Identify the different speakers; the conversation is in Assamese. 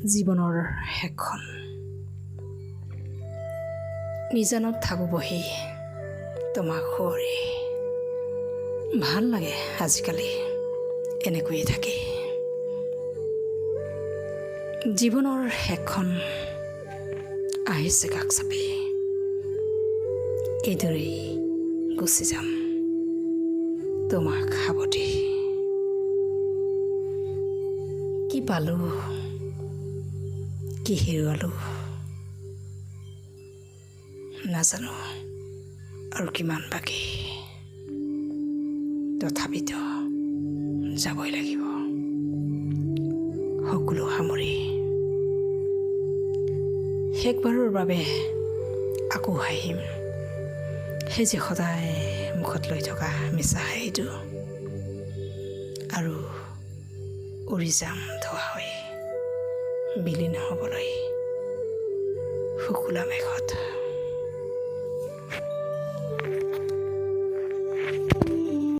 Speaker 1: জীৱনৰ শেষখন নিজানত থাকো বহি তোমাক সুঁৱৰি ভাল লাগে আজিকালি এনেকৈয়ে থাকি জীৱনৰ শেষখন আহিছে কাষ চাপি এইদৰেই গুচি যাম তোমাক সাৱটি কি পালো কি হেৰুৱালো নাজানো আৰু কিমান বাকী তথাপিতো যাবই লাগিব সকলো সামৰি শেষবাৰৰ বাবে আকৌ হাঁহিম সেই যে সদায় মুখত লৈ থকা মিছা হাঁহিটো আৰু উৰি যাম ধোৱা হৈ বিলীন হ'বলৈ শুকুলা মেঘত